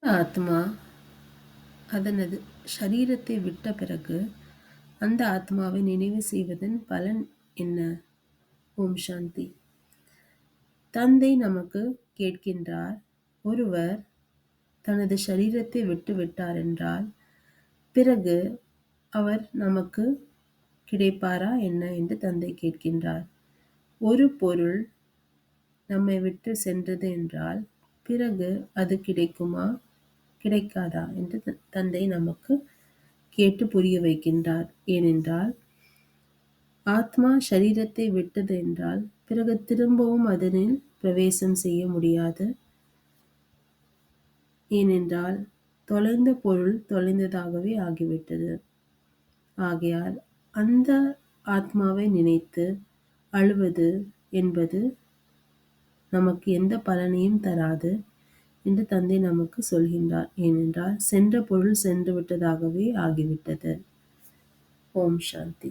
ஆத்மா அதனது சரீரத்தை விட்ட பிறகு அந்த ஆத்மாவை நினைவு செய்வதன் பலன் என்ன? ஓம் சாந்தி. தந்தை நமக்கு கேட்கின்றார், ஒருவர் தனது சரீரத்தை விட்டு விட்டார் என்றால் பிறகு அவர் நமக்கு கிடைப்பாரா என்ன என்று தந்தை கேட்கின்றார். ஒரு பொருள் நம்மை விட்டு சென்றது என்றால் பிறகு அது கிடைக்குமா கிடைக்காதா என்று தந்தை நமக்கு கேட்டு புரிய வைக்கின்றார். ஏனென்றால் ஆத்மா சரீரத்தை விட்டது என்றால் பிறகு திரும்பவும் அதனில் பிரவேசம் செய்ய முடியாது. ஏனென்றால் தொலைந்த பொருள் தொலைந்ததாகவே ஆகிவிட்டது. ஆகையால் அந்த ஆத்மாவை நினைத்து அழுவது என்பது நமக்கு எந்த பலனையும் தராது என்று தந்தை நமக்கு சொல்கின்றார். ஏனென்றால் சென்ற பொருள் சென்று விட்டதாகவே ஆகிவிட்டது. ஓம் சாந்தி.